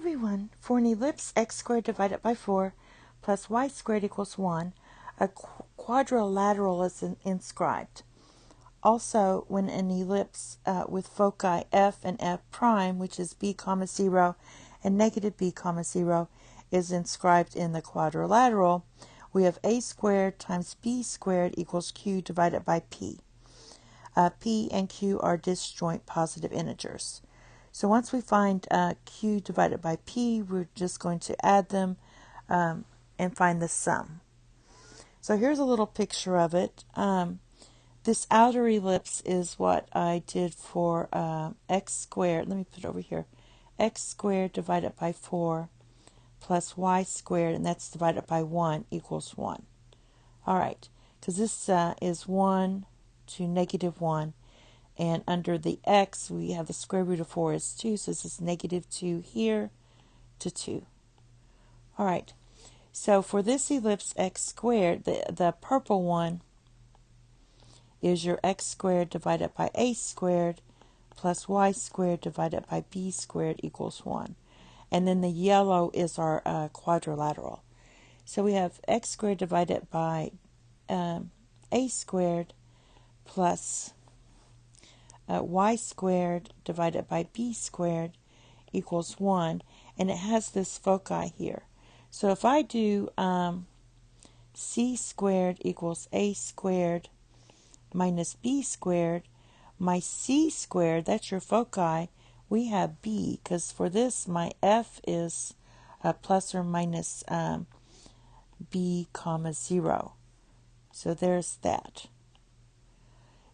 everyone. For an ellipse, x squared divided by 4 plus y squared equals 1, a quadrilateral is inscribed. Also, when an ellipse with foci f and f prime, which is b comma 0 and negative b comma 0, is inscribed in the quadrilateral, we have a squared times b squared equals q divided by p. P and q are disjoint positive integers. So once we find q divided by p, we're just going to add them and find the sum. So here's a little picture of it. This outer ellipse is what I did for x squared. Let me put it over here. X squared divided by 4 plus y squared, and that's divided by 1 equals 1. All right, because this is 1 to negative 1. And under the x, we have the square root of 4 is 2, so this is negative 2 here to 2. All right, so for this ellipse x squared, the purple one is your x squared divided by a squared plus y squared divided by b squared equals 1. And then the yellow is our quadrilateral. So we have x squared divided by a squared plus y squared divided by b squared equals 1, and it has this foci here. So if I do c squared equals a squared minus b squared, my c squared, that's your foci, we have b, because for this my f is plus or minus b comma 0. So there's that.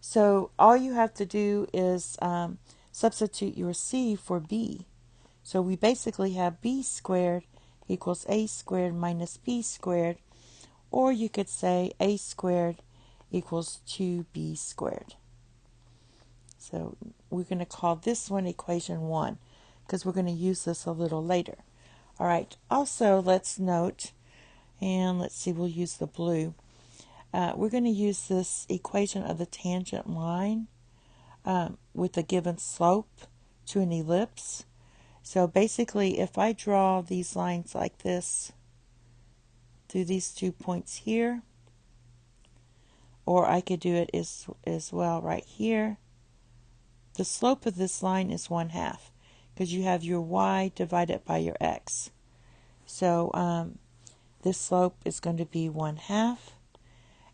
So all you have to do is substitute your c for b. So we basically have b squared equals a squared minus b squared, or you could say a squared equals 2b squared. So we're going to call this one equation 1 because we're going to use this a little later. All right, also let's note, and let's see, we'll use the blue. We're going to use this equation of the tangent line with a given slope to an ellipse. So basically, if I draw these lines like this through these 2 points here, or I could do it as well right here, the slope of this line is 1/2 because you have your y divided by your x. So this slope is going to be 1/2.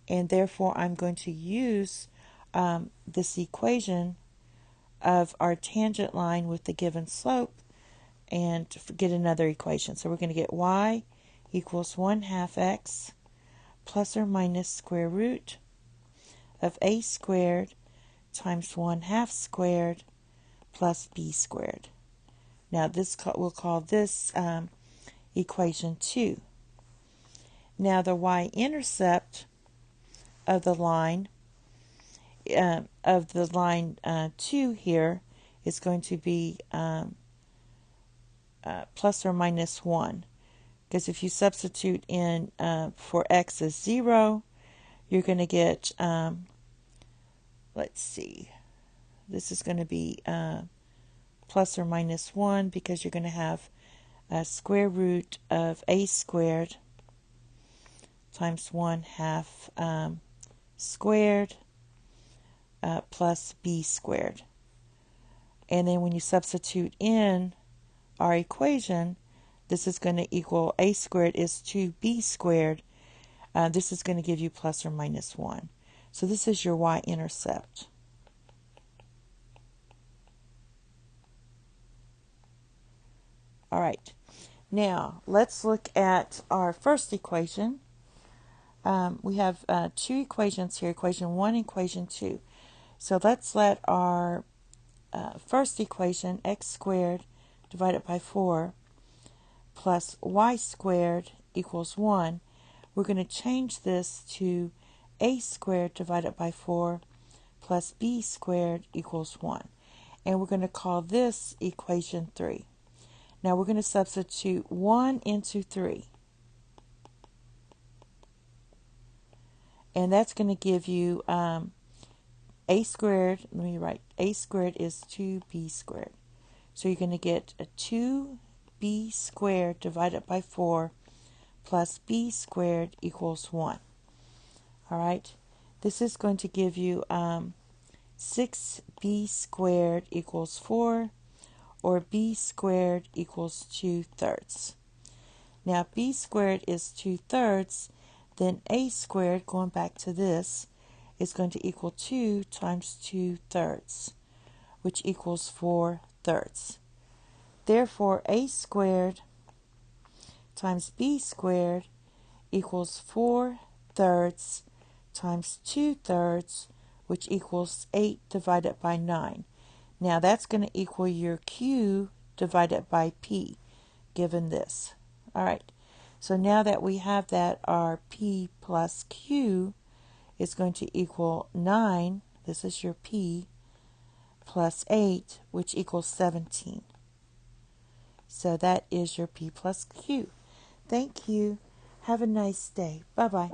And therefore, I'm going to use this equation of our tangent line with the given slope and get another equation. So we're going to get y equals 1/2 x plus or minus square root of a squared times 1/2 squared plus b squared. Now we'll call this equation 2. Now the y-intercept of the line 2 here is going to be plus or minus 1, because if you substitute in for x is 0, you're going to get let's see, this is going to be plus or minus 1 because you're going to have a square root of a squared times 1/2 squared plus b squared. And then when you substitute in our equation, this is going to equal a squared is 2b squared. This is going to give you plus or minus 1. So this is your y-intercept. All right. Now let's look at our first equation. We have 2 equations here, equation 1 and equation 2. So let's let our first equation, x squared divided by 4 plus y squared equals 1. We're going to change this to a squared divided by 4 plus b squared equals 1. And we're going to call this equation 3. Now we're going to substitute 1 into 3. And that's going to give you a squared, let me write, a squared is 2b squared. So you're going to get a 2 b squared divided by 4 plus b squared equals 1. All right, this is going to give you 6b squared equals 4, or b squared equals 2/3. Now, if b squared is 2/3, then a squared, going back to this, is going to equal 2 times 2/3, which equals 4/3. Therefore, a squared times b squared equals 4/3 times 2/3, which equals 8 divided by 9. Now, that's going to equal your q divided by p, given this. All right, so now that we have that, our p plus q is going to equal 9, this is your p, plus 8, which equals 17. So that is your p plus q. Thank you. Have a nice day. Bye-bye.